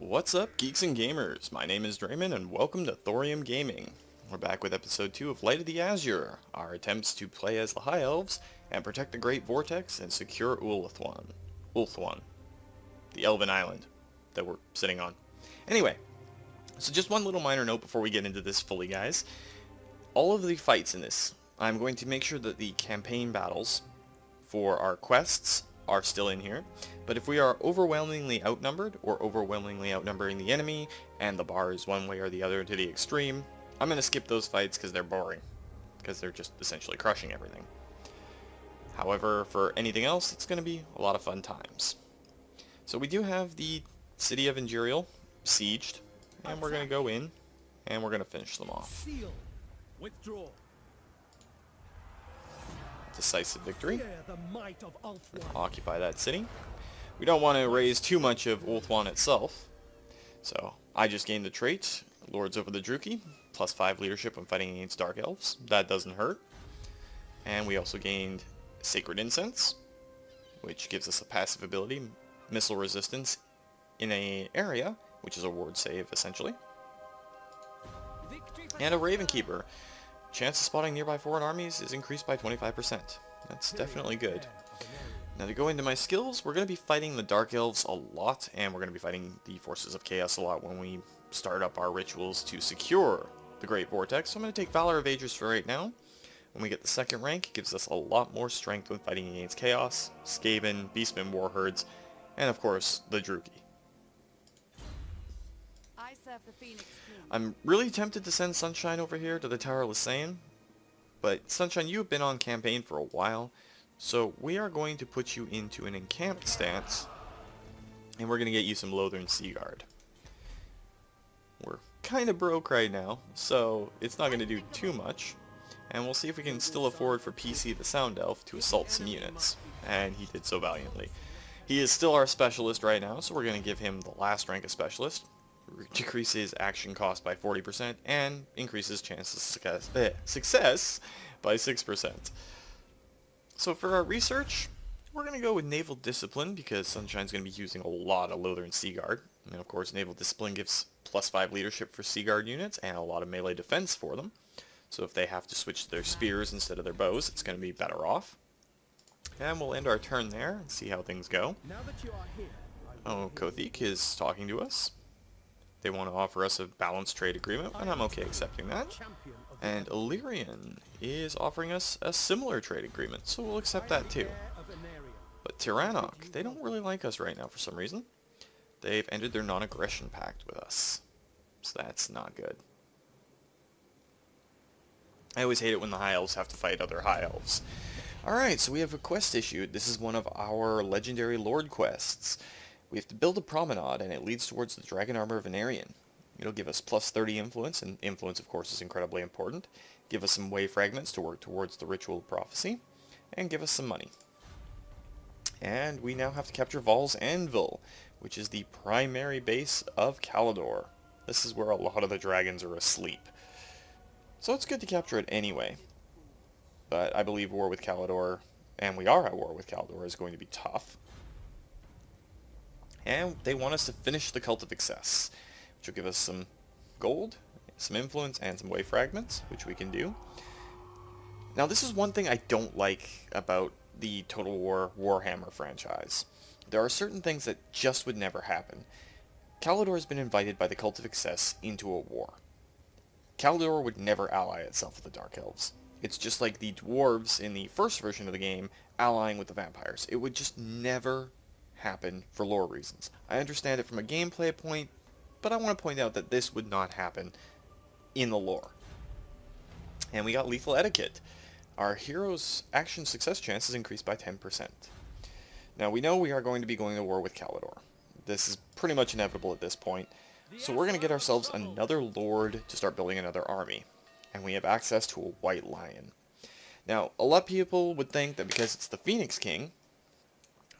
What's up, geeks and gamers? My name is Draymond, and welcome to Thorium Gaming. We're back with episode 2 of Light of the Asur, our attempts to play as the High Elves and protect the Great Vortex and secure Ulthuan, the Elven Island that we're sitting on. Anyway, so just one little minor note before we get into this fully, guys. All of the fights in this, I'm going to make sure that the campaign battles for our quests are still in here, but if we are overwhelmingly outnumbered or overwhelmingly outnumbering the enemy and the bar is one way or the other to the extreme, I'm going to skip those fights because they're boring, because they're just essentially crushing everything. However, for anything else, it's going to be a lot of fun times. So we do have the city of Ingerial sieged, and we're going to go in and we're going to finish them off. Withdraw. Decisive victory. The might of Ulthuan. Occupy that city. We don't want to raise too much of Ulthuan itself, so I just gained the trait, Lords over the Druki, plus 5 leadership when fighting against Dark Elves. That doesn't hurt. And we also gained Sacred Incense, which gives us a passive ability, missile resistance in an area, which is a ward save essentially. And a Raven Keeper. Chance of spotting nearby foreign armies is increased by 25%. That's definitely good. Now to go into my skills, we're going to be fighting the Dark Elves a lot, and we're going to be fighting the Forces of Chaos a lot when we start up our rituals to secure the Great Vortex. So I'm going to take Valor of Aegis for right now. When we get the second rank, it gives us a lot more strength when fighting against Chaos, Skaven, Beastmen, Warherds, and of course, the Druki. I serve the Phoenix King. I'm really tempted to send Sunshine over here to the Tower of Lysain, but Sunshine, you have been on campaign for a while, so we are going to put you into an encamped stance, and we're going to get you some Lothern Seaguard. We're kind of broke right now, so it's not going to do too much, and we'll see if we can still afford for PC the Sound Elf to assault some units, and he did so valiantly. He is still our specialist right now, so we're going to give him the last rank of specialist. Decreases action cost by 40% and increases chances of success by 6%. So for our research, we're going to go with Naval Discipline because Sunshine's going to be using a lot of Lothern Seaguard. And of course, Naval Discipline gives plus 5 leadership for Seaguard units and a lot of melee defense for them. So if they have to switch to their spears instead of their bows, it's going to be better off. And we'll end our turn there and see how things go. Now that you are here, Oh, Kothik is talking to us. They want to offer us a balanced trade agreement, and I'm okay accepting that. champion of the And Illyrian is offering us a similar trade agreement, so we'll accept that too. heir of an area. But Tyrannok, they don't really like us right now for some reason. They've ended their non-aggression pact with us, so that's not good. I always hate it when the High Elves have to fight other High Elves. Alright, so we have a quest issued. This is one of our legendary Lord quests. We have to build a promenade, and it leads towards the Dragon Armor of Venarian. It'll give us plus 30 influence, and influence, of course, is incredibly important. Give us some way fragments to work towards the Ritual of Prophecy, and give us some money. And we now have to capture Val's Anvil, which is the primary base of Calidor. This is where a lot of the dragons are asleep. So it's good to capture it anyway. But I believe war with Calidor, and we are at war with Calidor, is going to be tough. And they want us to finish the Cult of Excess, which will give us some gold, some influence, and some way fragments, which we can do. Now this is one thing I don't like about the Total War Warhammer franchise. There are certain things that just would never happen. Calidor has been invited by the Cult of Excess into a war. Calidor would never ally itself with the Dark Elves. It's just like the dwarves in the first version of the game allying with the vampires. It would just never happen for lore reasons. I understand it from a gameplay point, but I want to point out that this would not happen in the lore. And we got Lethal Etiquette. Our hero's action success chance is increased by 10%. Now we know we are going to be going to war with Calidor. This is pretty much inevitable at this point, so we're going to get ourselves another lord to start building another army. And we have access to a White Lion. Now, a lot of people would think that because it's the Phoenix King,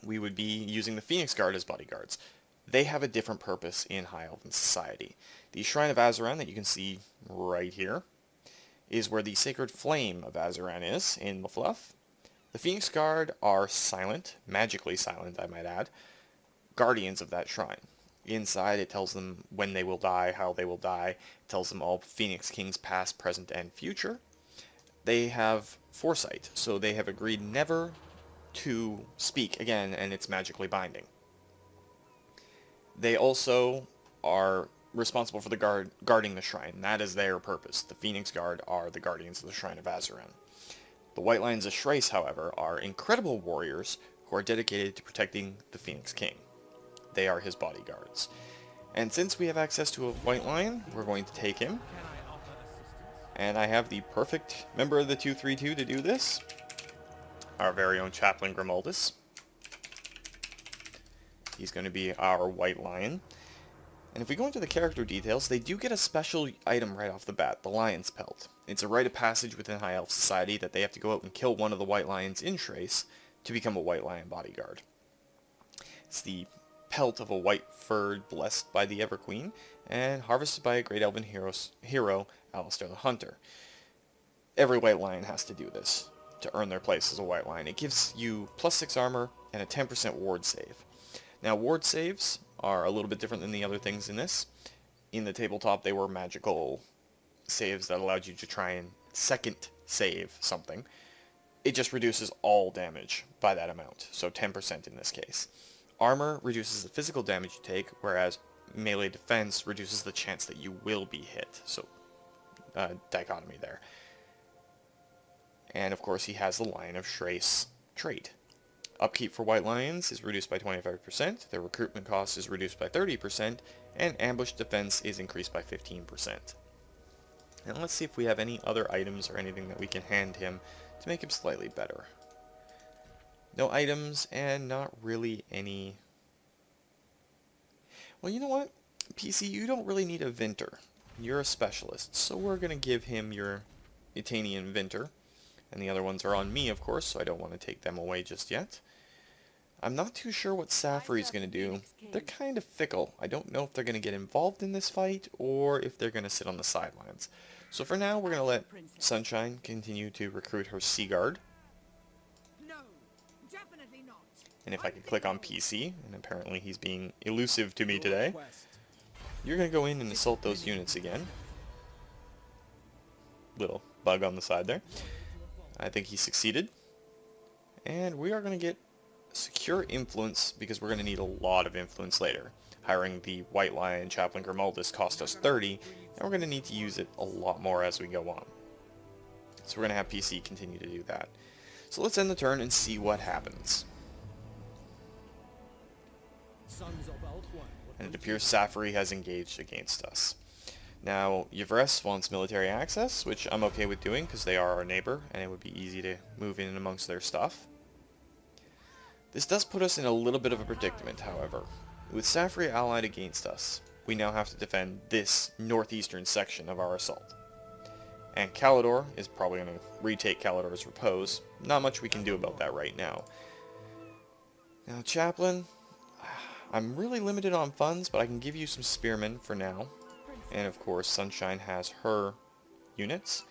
we would be using the Phoenix Guard as bodyguards. They have a different purpose in High Elven society. The Shrine of Azuran that you can see right here is where the Sacred Flame of Azuran is in the fluff. The Phoenix Guard are silent, magically silent I might add, guardians of that shrine. Inside, it tells them when they will die, how they will die. It tells them all Phoenix Kings past, present, and future. They have foresight, so they have agreed never to speak again, and it's magically binding. They also are responsible for the guarding the shrine. That is their purpose. The Phoenix Guard are the guardians of the Shrine of Azuran. The White Lions of Shrace, however, are incredible warriors who are dedicated to protecting the Phoenix King. They are his bodyguards. And since we have access to a White Lion, we're going to take him. And I have the perfect member of the 232 to do this. Our very own Chaplain Grimaldus. He's going to be our White Lion. And if we go into the character details, they do get a special item right off the bat, the Lion's Pelt. It's a rite of passage within High Elf Society that they have to go out and kill one of the White Lions in Shrace to become a White Lion bodyguard. It's the pelt of a white-furred blessed by the Everqueen, and harvested by a great elven hero, Alistair the Hunter. Every White Lion has to do this to earn their place as a White Lion. It gives you +6 armor and a 10% ward save. Now, ward saves are a little bit different than the other things in this. In the tabletop, they were magical saves that allowed you to try and second save something. It just reduces all damage by that amount, so 10% in this case. Armor reduces the physical damage you take, whereas melee defense reduces the chance that you will be hit. So, dichotomy there. And of course, he has the Lion of Shrace trait. Upkeep for White Lions is reduced by 25%, their recruitment cost is reduced by 30%, and ambush defense is increased by 15%. And let's see if we have any other items or anything that we can hand him to make him slightly better. No items, and not really any... Well, you know what? PC, you don't really need a Vinter. You're a specialist, so we're going to give him your Etanian Vinter. And the other ones are on me, of course, so I don't want to take them away just yet. I'm not too sure what Safri's going to do. They're kind of fickle. I don't know if they're going to get involved in this fight, or if they're going to sit on the sidelines. So for now, we're going to let Sunshine continue to recruit her Sea Guard. No, definitely not. And if I could click on PC, and apparently he's being elusive to me today, you're going to go in and assault those units again. Little bug on the side there. I think he succeeded. And we are going to get secure influence, because we're going to need a lot of influence later. Hiring the White Lion Chaplain Grimaldus cost us 30, and we're going to need to use it a lot more as we go on. So we're going to have PC continue to do that. So let's end the turn and see what happens. And it appears Safri has engaged against us. Now, Yvres wants military access, which I'm okay with doing because they are our neighbor, and it would be easy to move in amongst their stuff. This does put us in a little bit of a predicament, however. With Safri allied against us, we now have to defend this northeastern section of our assault. And Calidor is probably going to retake Calidor's repose. Not much we can do about that right now. Now, Chaplain, I'm really limited on funds, but I can give you some spearmen for now. And of course, Sunshine has her units.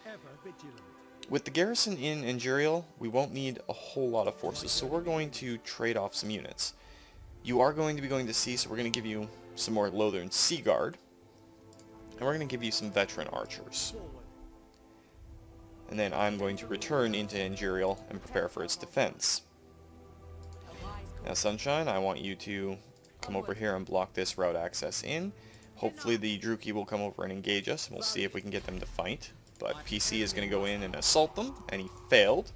With the garrison in Angerial, we won't need a whole lot of forces, so we're going to trade off some units. You are going to be going to sea, so we're going to give you some more Lothern Sea Guard. And we're going to give you some veteran archers. And then I'm going to return into Angerial and prepare for its defense. Now, Sunshine, I want you to come over here and block this route access in. Hopefully the Druki will come over and engage us, and we'll see if we can get them to fight. But PC is going to go in and assault them, and he failed.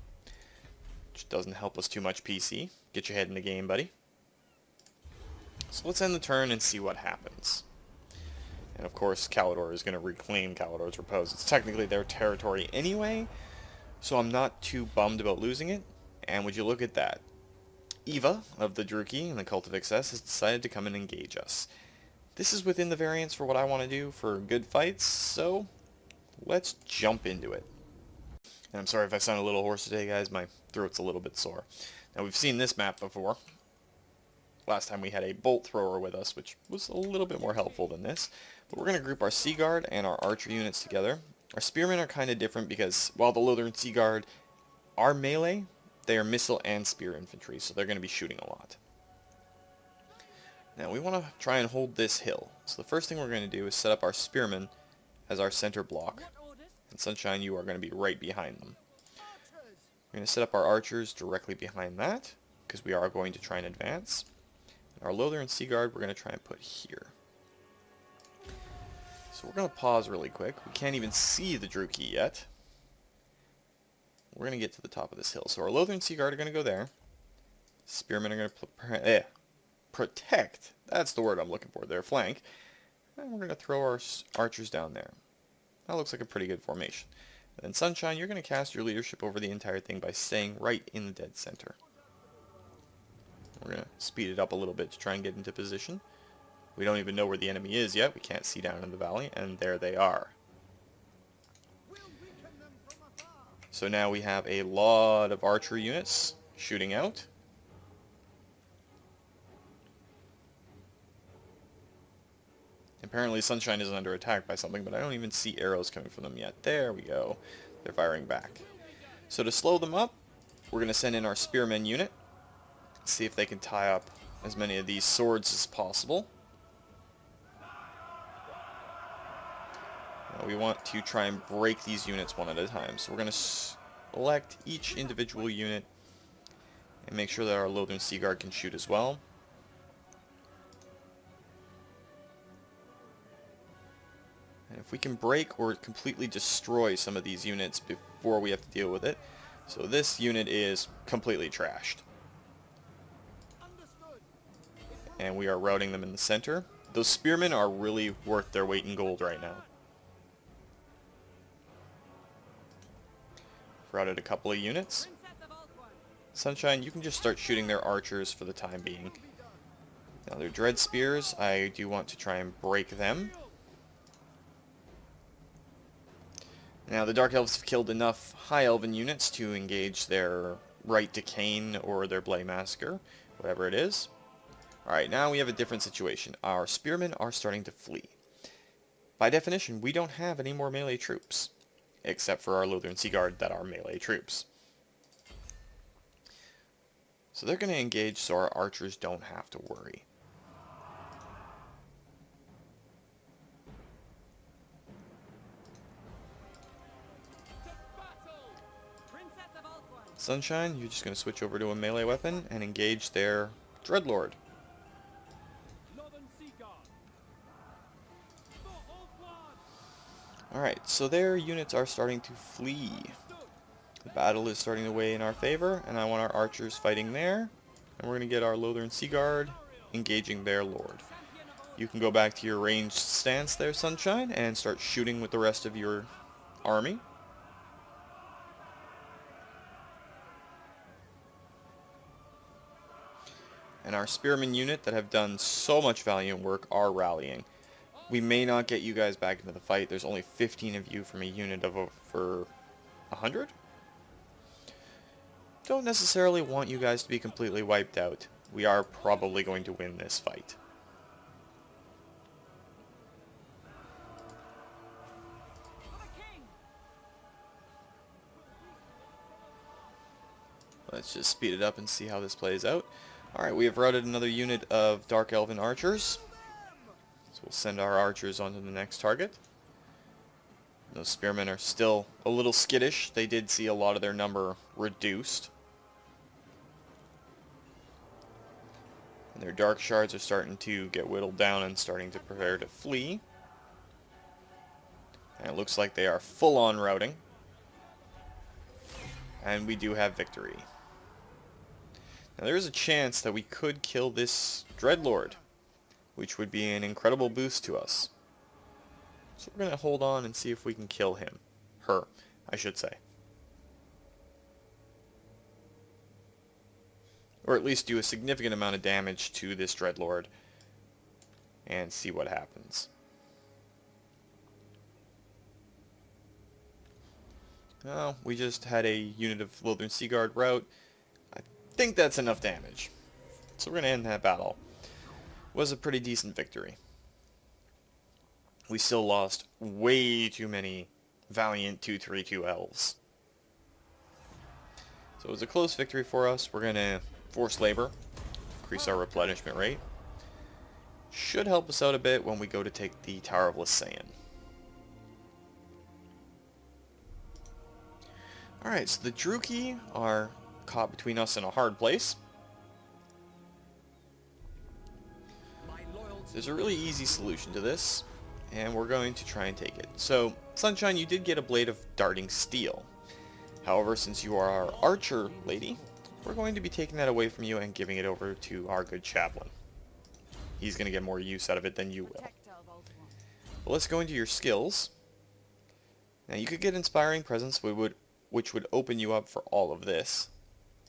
Which doesn't help us too much, PC. Get your head in the game, buddy. So let's end the turn and see what happens. And of course, Calidor is going to reclaim Calidor's repose. It's technically their territory anyway, so I'm not too bummed about losing it. And would you look at that? Eva of the Druki and the Cult of Excess has decided to come and engage us. This is within the variance for what I want to do for good fights, so let's jump into it. And I'm sorry if I sound a little hoarse today, guys. My throat's a little bit sore. Now, we've seen this map before. Last time we had a bolt thrower with us, which was a little bit more helpful than this. But we're going to group our Sea Guard and our Archer units together. Our Spearmen are kind of different because while the Lothern Sea Guard are melee, they are missile and spear infantry, so they're going to be shooting a lot. Now we want to try and hold this hill. So the first thing we're going to do is set up our spearmen as our center block. What orders? And Sunshine, you are going to be right behind them. We're going to set up our archers directly behind that, because we are going to try and advance. And our Lothar and Seaguard we're going to try and put here. So we're going to pause really quick. We can't even see the Druchii yet. We're going to get to the top of this hill. So our Lothar and Seaguard are going to go there. Spearmen are going to protect. That's the word I'm looking for. Their flank. And we're going to throw our archers down there. That looks like a pretty good formation. And then Sunshine, you're going to cast your leadership over the entire thing by staying right in the dead center. We're going to speed it up a little bit to try and get into position. We don't even know where the enemy is yet. We can't see down in the valley, and there they are. So now we have a lot of archery units shooting out. Apparently Sunshine isn't under attack by something, but I don't even see arrows coming from them yet. There we go. They're firing back. So to slow them up, we're going to send in our spearmen unit. See if they can tie up as many of these swords as possible. Now we want to try and break these units one at a time. So we're going to select each individual unit and make sure that our Lothar and Seaguard can shoot as well. And if we can break or completely destroy some of these units before we have to deal with it. So this unit is completely trashed. And we are routing them in the center. Those spearmen are really worth their weight in gold right now. Routed a couple of units. Sunshine, you can just start shooting their archers for the time being. Now their dread spears, I do want to try and break them. Now the Dark Elves have killed enough High Elven units to engage their Right to Cain or their Blade Massacre, whatever it is. Alright, now we have a different situation. Our spearmen are starting to flee. By definition, we don't have any more melee troops, except for our Lothar and Seaguard that are melee troops. So they're going to engage so our archers don't have to worry. Sunshine, you're just going to switch over to a melee weapon and engage their Dreadlord. Alright, so their units are starting to flee. The battle is starting to weigh in our favor, and I want our archers fighting there. And we're going to get our Lothar and Seaguard engaging their lord. You can go back to your ranged stance there, Sunshine, and start shooting with the rest of your army. And our spearmen unit that have done so much valiant work are rallying. We may not get you guys back into the fight. There's only 15 of you from a unit of over 100? Don't necessarily want you guys to be completely wiped out. We are probably going to win this fight. Let's just speed it up and see how this plays out. Alright, we have routed another unit of Dark Elven archers. So we'll send our archers onto the next target. Those spearmen are still a little skittish. They did see a lot of their number reduced. And their dark shards are starting to get whittled down and starting to prepare to flee. And it looks like they are full on routing. And we do have victory. Now there is a chance that we could kill this Dreadlord, which would be an incredible boost to us. So we're going to hold on and see if we can kill him. Her, I should say. Or at least do a significant amount of damage to this Dreadlord and see what happens. Oh, we just had a unit of Lothar and Seaguard rout. I think that's enough damage. So we're going to end that battle. It was a pretty decent victory. We still lost way too many valiant 232 elves. So it was a close victory for us. We're going to force labor, increase our replenishment rate. should help us out a bit when we go to take the Tower of Lysaean. Alright, so the Druki are caught between us in a hard place. There's a really easy solution to this, and we're going to try and take it. So, Sunshine, you did get a blade of darting steel. However, since you are our archer lady, we're going to be taking that away from you and giving it over to our good chaplain. He's going to get more use out of it than you will. Protector of Ulthuan. But let's go into your skills. Now, you could get Inspiring Presence, which would open you up for all of this.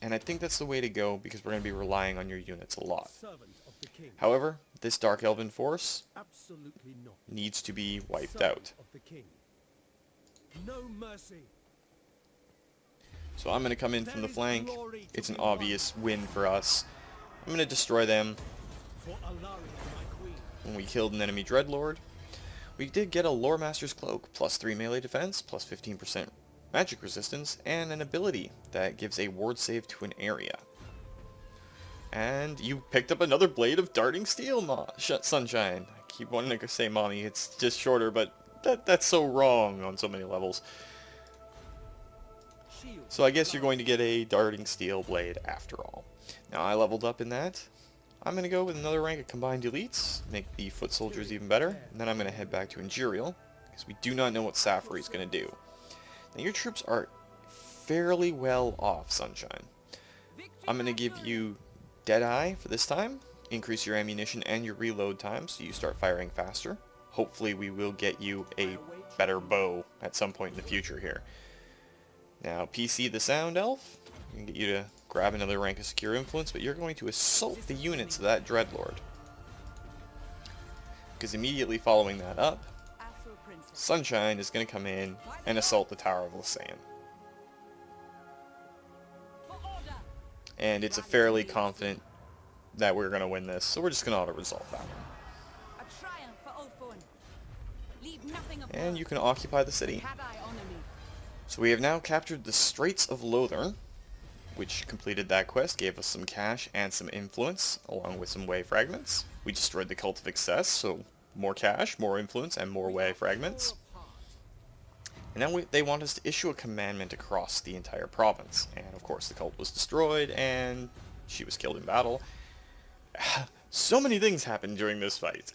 And I think that's the way to go because we're going to be relying on your units a lot. However, this Dark Elven force needs to be wiped out. No mercy. So I'm going to come in from the flank. It's an obvious win for us. I'm going to destroy them. When we killed an enemy Dreadlord, we did get a Lore Master's Cloak, plus 3 melee defense, plus 15% magic resistance, and an ability that gives a ward save to an area. And you picked up another blade of darting steel, Sunshine. I keep wanting to say mommy, it's just shorter, but that's so wrong on so many levels. So I guess you're going to get a darting steel blade after all. Now I leveled up in that. I'm going to go with another rank of combined elites, make the foot soldiers even better, and then I'm going to head back to Ingerial, because we do not know what Safari is going to do. Now your troops are fairly well off, Sunshine. I'm going to give you Deadeye for this time, increase your ammunition and your reload time so you start firing faster. Hopefully we will get you a better bow at some point in the future here. Now PC the Sound Elf, we can get you to grab another rank of Secure Influence, but you're going to assault the units of that Dreadlord. Because immediately following that up, Asur Princess. Sunshine is going to come in and assault the Tower of Lysaean. For order. And it's a fairly confident that we're going to win this, so we're just going to auto-resolve that one. A triumph for Ulthuan. Leave nothing of And you can occupy the city. Had I honor me. So we have now captured the Straits of Lothern, which completed that quest, gave us some cash and some influence, along with some way fragments. We destroyed the Cult of Excess, so more cash, more influence, and more way fragments. And now they want us to issue a commandment across the entire province. And of course the cult was destroyed, and she was killed in battle. So many things happened during this fight.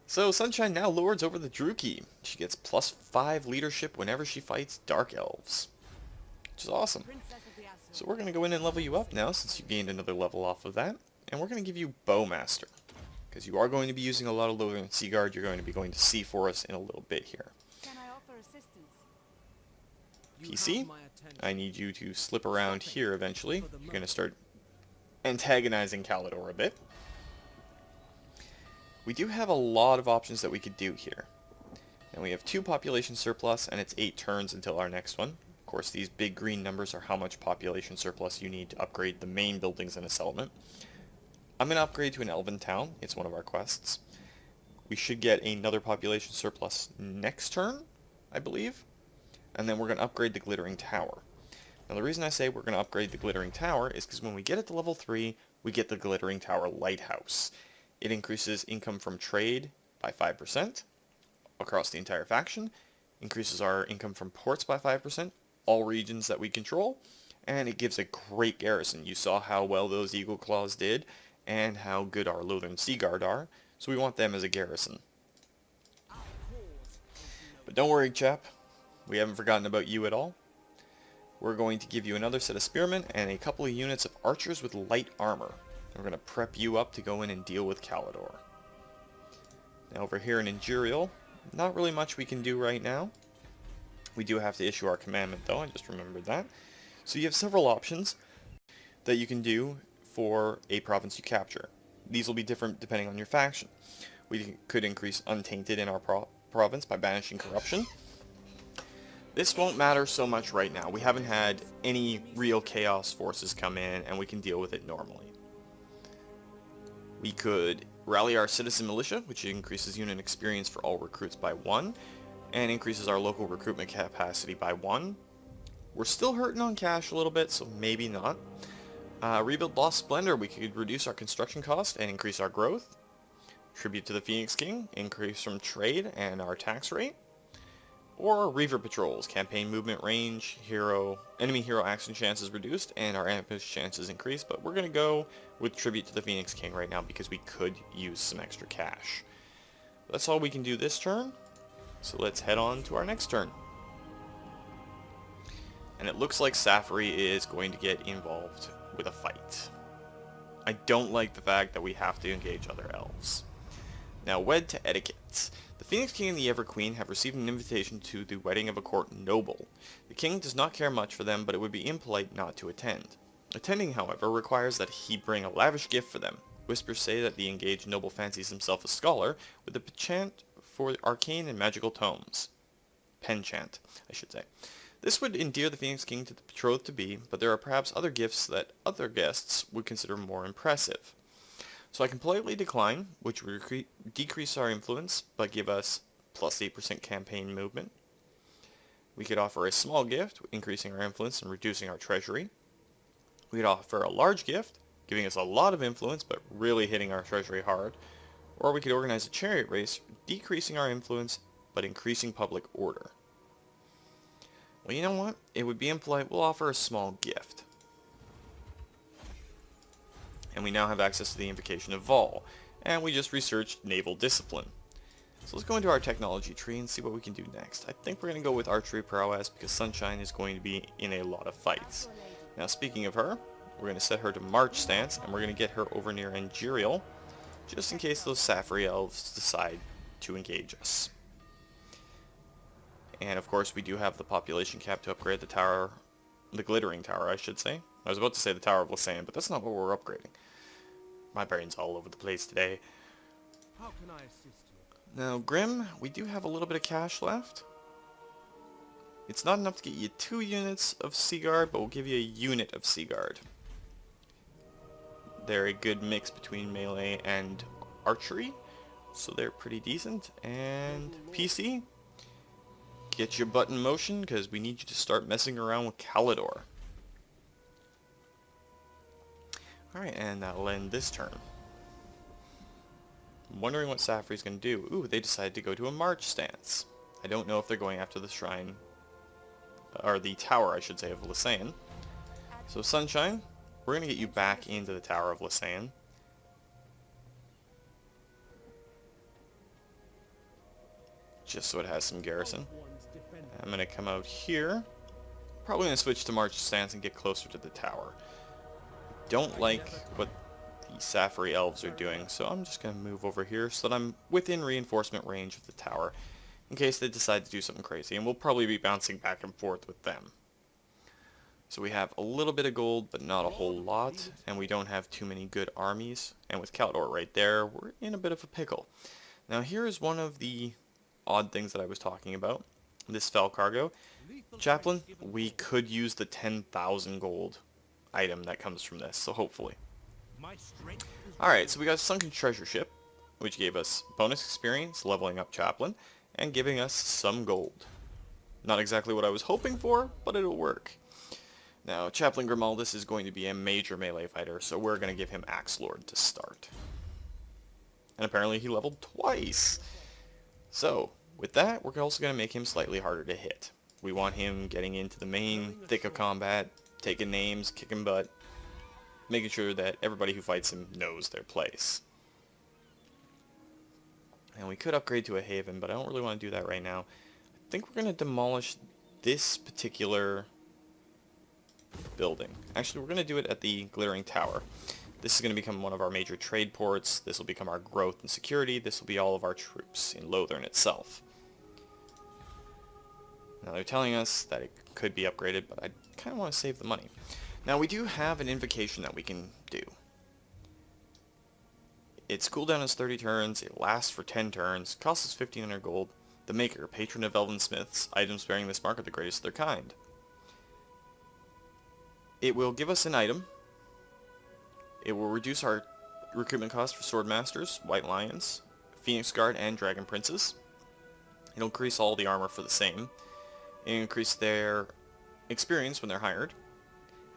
So Sunshine now lords over the Druki. She gets plus 5 leadership whenever she fights Dark Elves, which is awesome. Princess of the Asur. So we're going to go in and level you up now, since you gained another level off of that. And we're going to give you Bowmaster, because you are going to be using a lot of Lothern Sea Guard. You're going to be going to sea for us in a little bit here. Can I offer assistance? PC, I need you to slip around here eventually. You're going to start antagonizing Kalidor a bit. We do have a lot of options that we could do here. And we have 2 population surplus, and it's 8 turns until our next one. Of course, these big green numbers are how much population surplus you need to upgrade the main buildings in a settlement. I'm going to upgrade to an Elven Town. It's one of our quests. We should get another population surplus next turn, I believe. And then we're going to upgrade the Glittering Tower. Now the reason I say we're going to upgrade the Glittering Tower is because when we get it to level 3, we get the Glittering Tower Lighthouse. It increases income from trade by 5% across the entire faction, increases our income from ports by 5%, all regions that we control, and it gives a great garrison. You saw how well those Eagle Claws did, and how good our Lothern Sea Guard are, so we want them as a garrison. But don't worry, chap. We haven't forgotten about you at all. We're going to give you another set of spearmen and a couple of units of archers with light armor. We're going to prep you up to go in and deal with Kalidor. Now over here in Ingerial, not really much we can do right now. We do have to issue our commandment though, I just remembered that. So you have several options that you can do for a province you capture. These will be different depending on your faction. We could increase Untainted in our province by banishing corruption. This won't matter so much right now. We haven't had any real chaos forces come in, and we can deal with it normally. We could rally our citizen militia, which increases unit experience for all recruits by 1, and increases our local recruitment capacity by 1. We're still hurting on cash a little bit, so maybe not. Rebuild Lost Splendor, we could reduce our construction cost and increase our growth. Tribute to the Phoenix King, increase from trade and our tax rate. Or Reaver Patrols, campaign movement range, enemy hero action chances reduced, and our ambush chances increased, but we're going to go with Tribute to the Phoenix King right now because we could use some extra cash. That's all we can do this turn, so let's head on to our next turn. And it looks like Safari is going to get involved with a fight. I don't like the fact that we have to engage other elves. Now, wed to etiquette. The Phoenix King and the Ever Queen have received an invitation to the wedding of a court noble. The king does not care much for them, but it would be impolite not to attend. Attending, however, requires that he bring a lavish gift for them. Whispers say that the engaged noble fancies himself a scholar, with a penchant for arcane and magical tomes. Penchant, I should say. This would endear the Phoenix King to the betrothed-to-be, but there are perhaps other gifts that other guests would consider more impressive. So I can politely decline, which would decrease our influence, but give us plus 8% campaign movement. We could offer a small gift, increasing our influence and reducing our treasury. We could offer a large gift, giving us a lot of influence, but really hitting our treasury hard. Or we could organize a chariot race, decreasing our influence, but increasing public order. Well, you know what? It would be impolite. We'll offer a small gift. And we now have access to the Invocation of Vol, and we just researched Naval Discipline. So let's go into our technology tree and see what we can do next. I think we're going to go with Archery Prowess because Sunshine is going to be in a lot of fights. Now speaking of her, we're going to set her to March stance, and we're going to get her over near Angerial, just in case those Safari Elves decide to engage us. And of course we do have the population cap to upgrade the tower, the Glittering Tower I should say. I was about to say the Tower of Lysanne, but that's not what we're upgrading. My brain's all over the place today. How can I assist you? Now, Grim, we do have a little bit of cash left. It's not enough to get you 2 units of Seaguard, but we'll give you a unit of Seaguard. They're a good mix between melee and archery, so they're pretty decent. And PC, get your butt in motion, because we need you to start messing around with Calidor. Alright, and that'll end this turn. I'm wondering what Safri's going to do. Ooh, they decided to go to a March stance. I don't know if they're going after the shrine, or the tower, I should say, of Lysanne. So Sunshine, we're going to get you back into the Tower of Lysanne. Just so it has some garrison. I'm going to come out here. Probably going to switch to March stance and get closer to the tower. Don't like what the Safari Elves are doing, so I'm just going to move over here so that I'm within reinforcement range of the tower in case they decide to do something crazy, and we'll probably be bouncing back and forth with them. So we have a little bit of gold, but not a whole lot, and we don't have too many good armies, and with Calidor right there, we're in a bit of a pickle. Now here is one of the odd things that I was talking about, this fell cargo. Chaplain, we could use the 10,000 gold item that comes from this, so hopefully. Alright, so we got a Sunken Treasure Ship, which gave us bonus experience, leveling up Chaplain, and giving us some gold. Not exactly what I was hoping for, but it'll work. Now, Chaplain Grimaldus is going to be a major melee fighter, so we're going to give him Axe Lord to start. And apparently he leveled twice! So, with that, we're also going to make him slightly harder to hit. We want him getting into the main thick of combat, taking names, kicking butt, making sure that everybody who fights him knows their place. And we could upgrade to a Haven, but I don't really want to do that right now. I think we're going to demolish this particular building. Actually, we're going to do it at the Glittering Tower. This is going to become one of our major trade ports. This will become our growth and security. This will be all of our troops in Lothern itself. Now they're telling us that it could be upgraded, but I kind of want to save the money. Now we do have an invocation that we can do. Its cooldown is 30 turns, it lasts for 10 turns, costs us 1500 gold. The maker, patron of elven smiths, items bearing this mark are the greatest of their kind. It will give us an item. It will reduce our recruitment cost for sword masters, white lions, phoenix guard, and dragon princes. It'll increase all the armor for the same. It'll increase their experience when they're hired.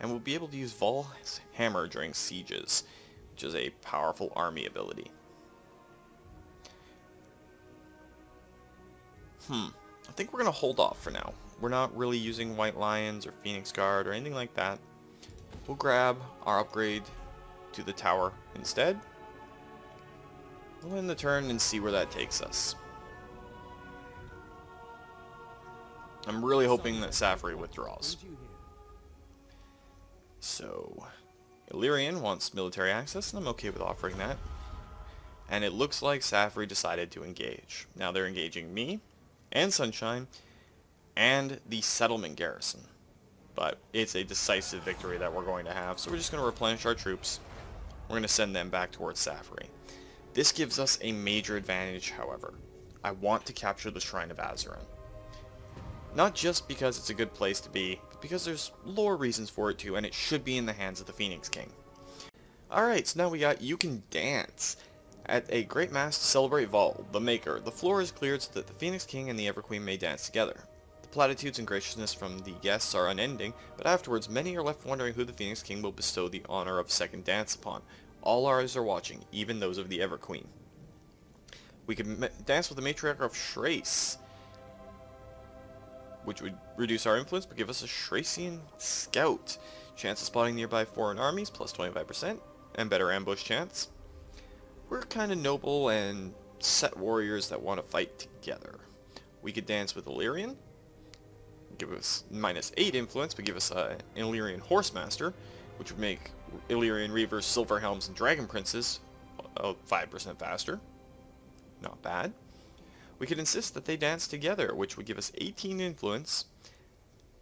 And we'll be able to use Vol's hammer during sieges, which is a powerful army ability. I think we're going to hold off for now. We're not really using White Lions or Phoenix Guard or anything like that. We'll grab our upgrade to the tower instead. We'll end the turn and see where that takes us. I'm really hoping that Safri withdraws. So, Illyrian wants military access, and I'm okay with offering that. And it looks like Safri decided to engage. Now they're engaging me, and Sunshine, and the settlement garrison. But it's a decisive victory that we're going to have, so we're just going to replenish our troops. We're going to send them back towards Safri. This gives us a major advantage, however. I want to capture the Shrine of Azuran. Not just because it's a good place to be, but because there's lore reasons for it too, and it should be in the hands of the Phoenix King. Alright, so now we got You Can Dance. At a great mass to celebrate Vol, the Maker, the floor is cleared so that the Phoenix King and the Everqueen may dance together. The platitudes and graciousness from the guests are unending, but afterwards many are left wondering who the Phoenix King will bestow the honor of second dance upon. All eyes are watching, even those of the Everqueen. We could dance with the Matriarch of Schrace, which would reduce our influence but give us a Schracian Scout. Chance of spotting nearby foreign armies, plus 25%, and better ambush chance. We're kind of noble and set warriors that want to fight together. We could dance with Illyrian, give us -8 influence, but give us an Illyrian Horsemaster, which would make Illyrian Reavers, Silver Helms, and Dragon Princes 5% faster. Not bad. We could insist that they dance together, which would give us 18 influence,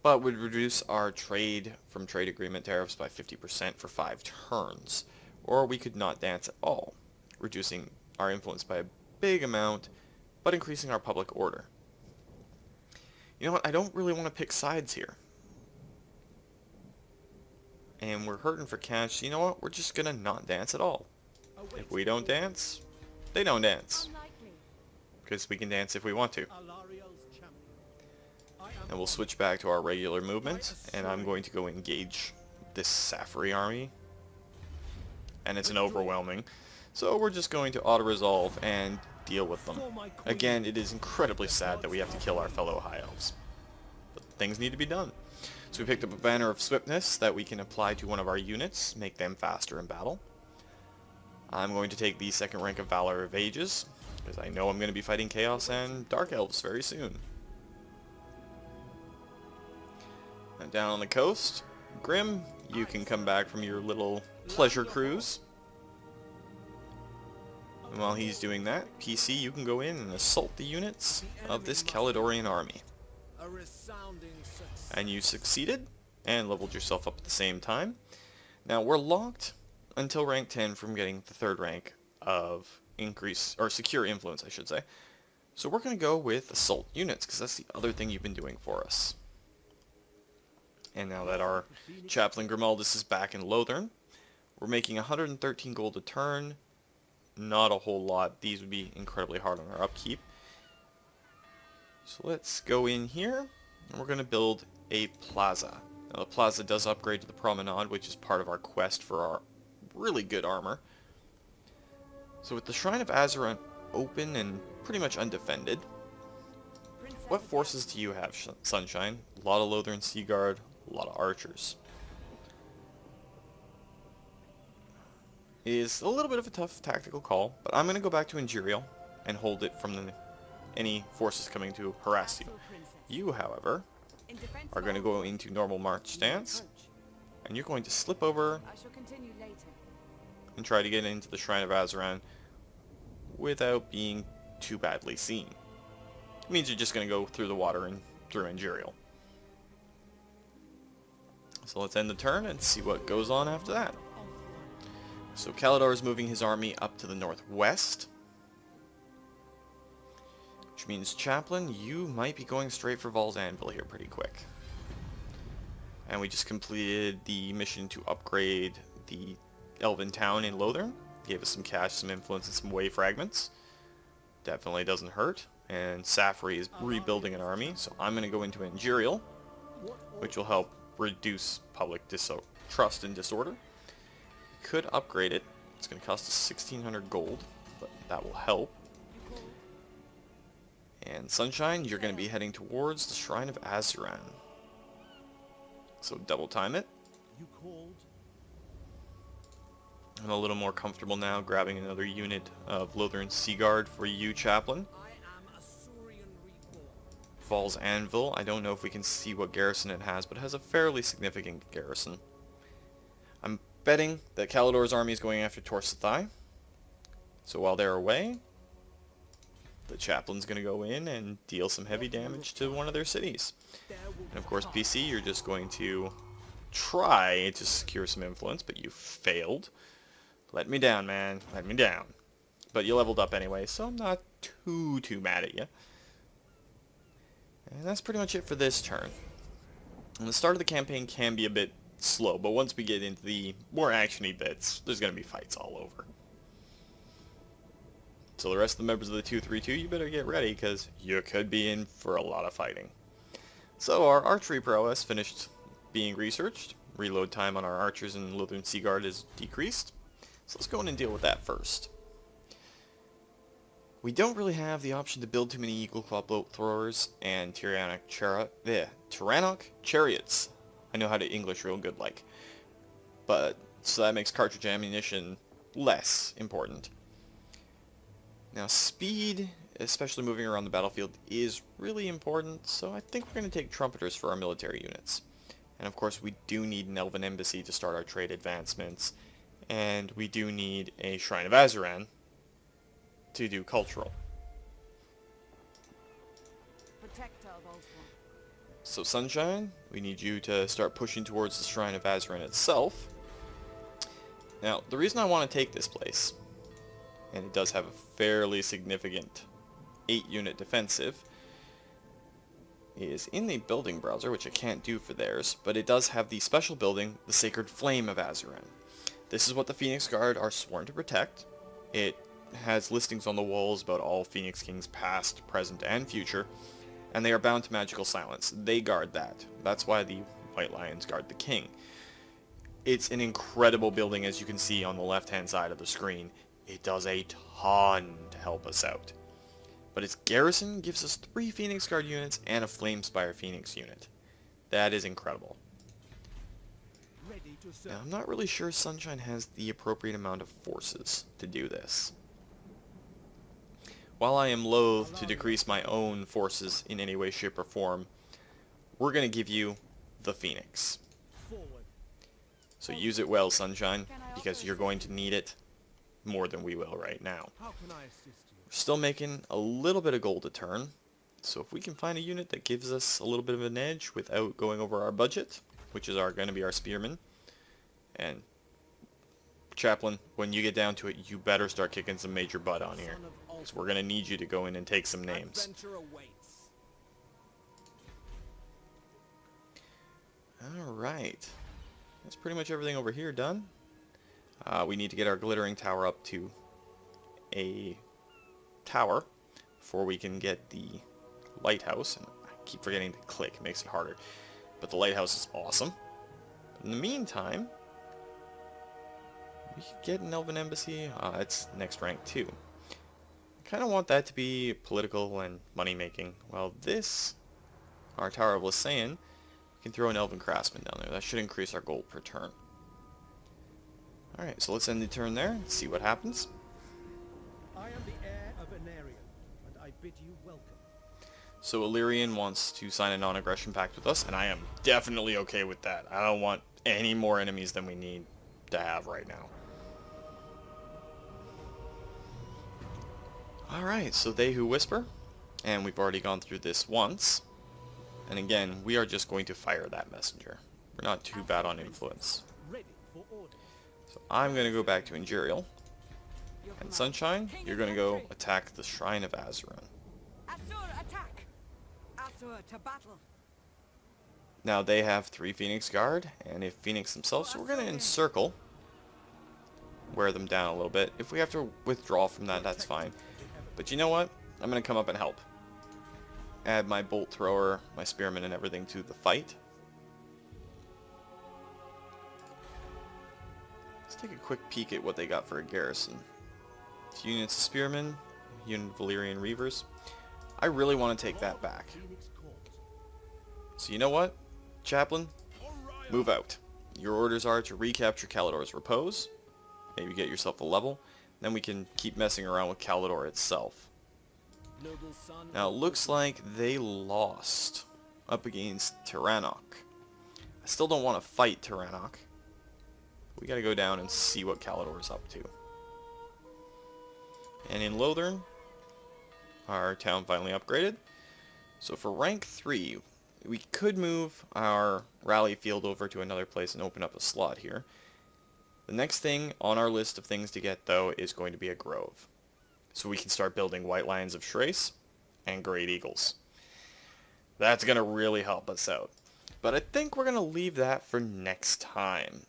but would reduce our trade from trade agreement tariffs by 50% for 5 turns. Or we could not dance at all, reducing our influence by a big amount, but increasing our public order. You know what, I don't really want to pick sides here. And we're hurting for cash, so you know what, we're just gonna not dance at all. If we don't dance, they don't dance. Because we can dance if we want to. And we'll switch back to our regular movement, and I'm going to go engage this Safri army. And it's an overwhelming. So we're just going to auto-resolve and deal with them. Again, it is incredibly sad that we have to kill our fellow High Elves. But things need to be done. So we picked up a Banner of Swiftness that we can apply to one of our units, make them faster in battle. I'm going to take the second rank of Valor of Ages, because I know I'm going to be fighting Chaos and Dark Elves very soon. And down on the coast, Grim, you can come back from your little pleasure cruise. And while he's doing that, PC, you can go in and assault the units of this Caledonian army. And you succeeded, and leveled yourself up at the same time. Now, we're locked until rank 10 from getting the third rank of increase, or secure influence, I should say. So we're going to go with assault units, because that's the other thing you've been doing for us. And now that our Chaplain Grimaldus is back in Lothern, we're making 113 gold a turn. Not a whole lot. These would be incredibly hard on our upkeep. So let's go in here, and we're going to build a plaza. Now the plaza does upgrade to the promenade, which is part of our quest for our really good armor. So with the Shrine of Azuran open and pretty much undefended, what forces do you have, Sunshine? A lot of Lothern Sea Guard, a lot of archers. It is a little bit of a tough tactical call, but I'm going to go back to Ingerial and hold it from any forces coming to harass you. You, however, are going to go into normal march stance, and you're going to slip over and try to get into the Shrine of Azuran without being too badly seen. It means you're just going to go through the water and through Ingerial. So let's end the turn and see what goes on after that. So Kaladar is moving his army up to the northwest, which means, Chaplain, you might be going straight for Vol's Anvil here pretty quick. And we just completed the mission to upgrade the Elven Town in Lothern. Gave us some cash, some influence, and some way fragments. Definitely doesn't hurt. And Safri is rebuilding an army, so I'm going to go into Ingerial, which will help reduce public trust and disorder. Could upgrade it. It's going to cost us 1,600 gold, but that will help. And Sunshine, you're going to be heading towards the Shrine of Azuran. So double time it. You called? I'm a little more comfortable now grabbing another unit of Lutheran Sea Guard for you, Chaplain. I am Asurian reborn. Falls Anvil, I don't know if we can see what garrison it has, but it has a fairly significant garrison. I'm betting that Kalidor's army is going after Torsathai. So while they're away, the Chaplain's going to go in and deal some heavy damage to one of their cities. And of course, PC, you're just going to try to secure some influence, but you failed. Let me down, man. Let me down. But you leveled up anyway, so I'm not too mad at you. And that's pretty much it for this turn. And the start of the campaign can be a bit slow, but once we get into the more actiony bits, there's going to be fights all over. So the rest of the members of the 232, you better get ready, because you could be in for a lot of fighting. So our archery prowess finished being researched. Reload time on our archers and Lutheran Sea Guard is decreased. So let's go in and deal with that first. We don't really have the option to build too many Eagle Claw bolt throwers and Tyrannoc chariots. I know how to English real good like. But so that makes cartridge ammunition less important. Now speed, especially moving around the battlefield, is really important, so I think we're going to take trumpeters for our military units. And of course we do need an Elven Embassy to start our trade advancements, and we do need a Shrine of Azuran to do cultural. Protector of Ulthuan. So Sunshine, we need you to start pushing towards the Shrine of Azuran itself. Now the reason I want to take this place, and it does have a fairly significant 8-unit defensive, is in the building browser, which I can't do for theirs, but it does have the special building, the Sacred Flame of Azuran. This is what the Phoenix Guard are sworn to protect. It has listings on the walls about all Phoenix Kings past, present, and future, and they are bound to magical silence. They guard that. That's why the White Lions guard the King. It's an incredible building, as you can see on the left-hand side of the screen. It does a ton to help us out. But its garrison gives us 3 Phoenix Guard units and a Flamespire Phoenix unit. That is incredible. Ready to serve. Now, I'm not really sure Sunshine has the appropriate amount of forces to do this. While I am loath to decrease my own forces in any way, shape, or form, we're going to give you the Phoenix. Forward. So use it well, Sunshine, because you're going to need it more than we will right now. How can I assist you? We're still making a little bit of gold a turn, so if we can find a unit that gives us a little bit of an edge without going over our budget, which is going to be our spearmen, and Chaplain, when you get down to it, you better start kicking some major butt on here. So we're going to need you to go in and take some names. Adventure awaits. Alright. That's pretty much everything over here done. We need to get our glittering tower up to a tower before we can get the lighthouse. And I keep forgetting to click, it makes it harder. But the lighthouse is awesome. But in the meantime, we could get an Elven Embassy. It's next rank too. I kind of want that to be political and money making. Well, this, our Tower of Lysaean, we can throw an Elven Craftsman down there. That should increase our gold per turn. Alright, so let's end the turn there and see what happens. I am the heir of Anarion, and I bid you welcome. So Illyrian wants to sign a non-aggression pact with us, and I am definitely okay with that. I don't want any more enemies than we need to have right now. Alright, so They Who Whisper, and we've already gone through this once. And again, we are just going to fire that messenger. We're not too bad on influence. Ready for order. So I'm going to go back to Ingerial. And Sunshine, you're going to go attack the Shrine of Azuran. Asur, attack! Asur, to battle! Now they have 3 Phoenix Guard, and if Phoenix themselves, so we're going to encircle. Wear them down a little bit. If we have to withdraw from that, that's fine. But you know what? I'm going to come up and help. Add my bolt thrower, my spearmen, and everything to the fight. Let's take a quick peek at what they got for a garrison. 2 units of spearmen, unit of Valyrian Reavers. I really want to take that back. So you know what, Chaplain? Move out. Your orders are to recapture Calidor's Repose, maybe get yourself a level, then we can keep messing around with Calidor itself. Now it looks like they lost up against Tyrannok. I still don't want to fight Tyrannok. We gotta go down and see what Calidor's up to. And in Lothern, our town finally upgraded. So for rank 3, we could move our rally field over to another place and open up a slot here. The next thing on our list of things to get, though, is going to be a grove. So we can start building White Lions of Schrace and Great Eagles. That's going to really help us out. But I think we're going to leave that for next time.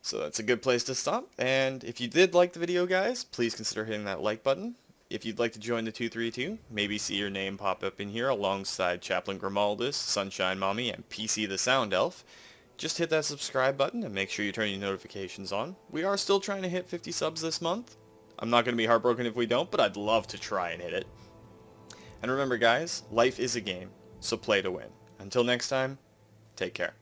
So that's a good place to stop. And if you did like the video, guys, please consider hitting that like button. If you'd like to join the 232, maybe see your name pop up in here alongside Chaplain Grimaldus, Sunshine Mommy, and PC the Sound Elf, just hit that subscribe button and make sure you turn your notifications on. We are still trying to hit 50 subs this month. I'm not going to be heartbroken if we don't, but I'd love to try and hit it. And remember, guys, life is a game, so play to win. Until next time, take care.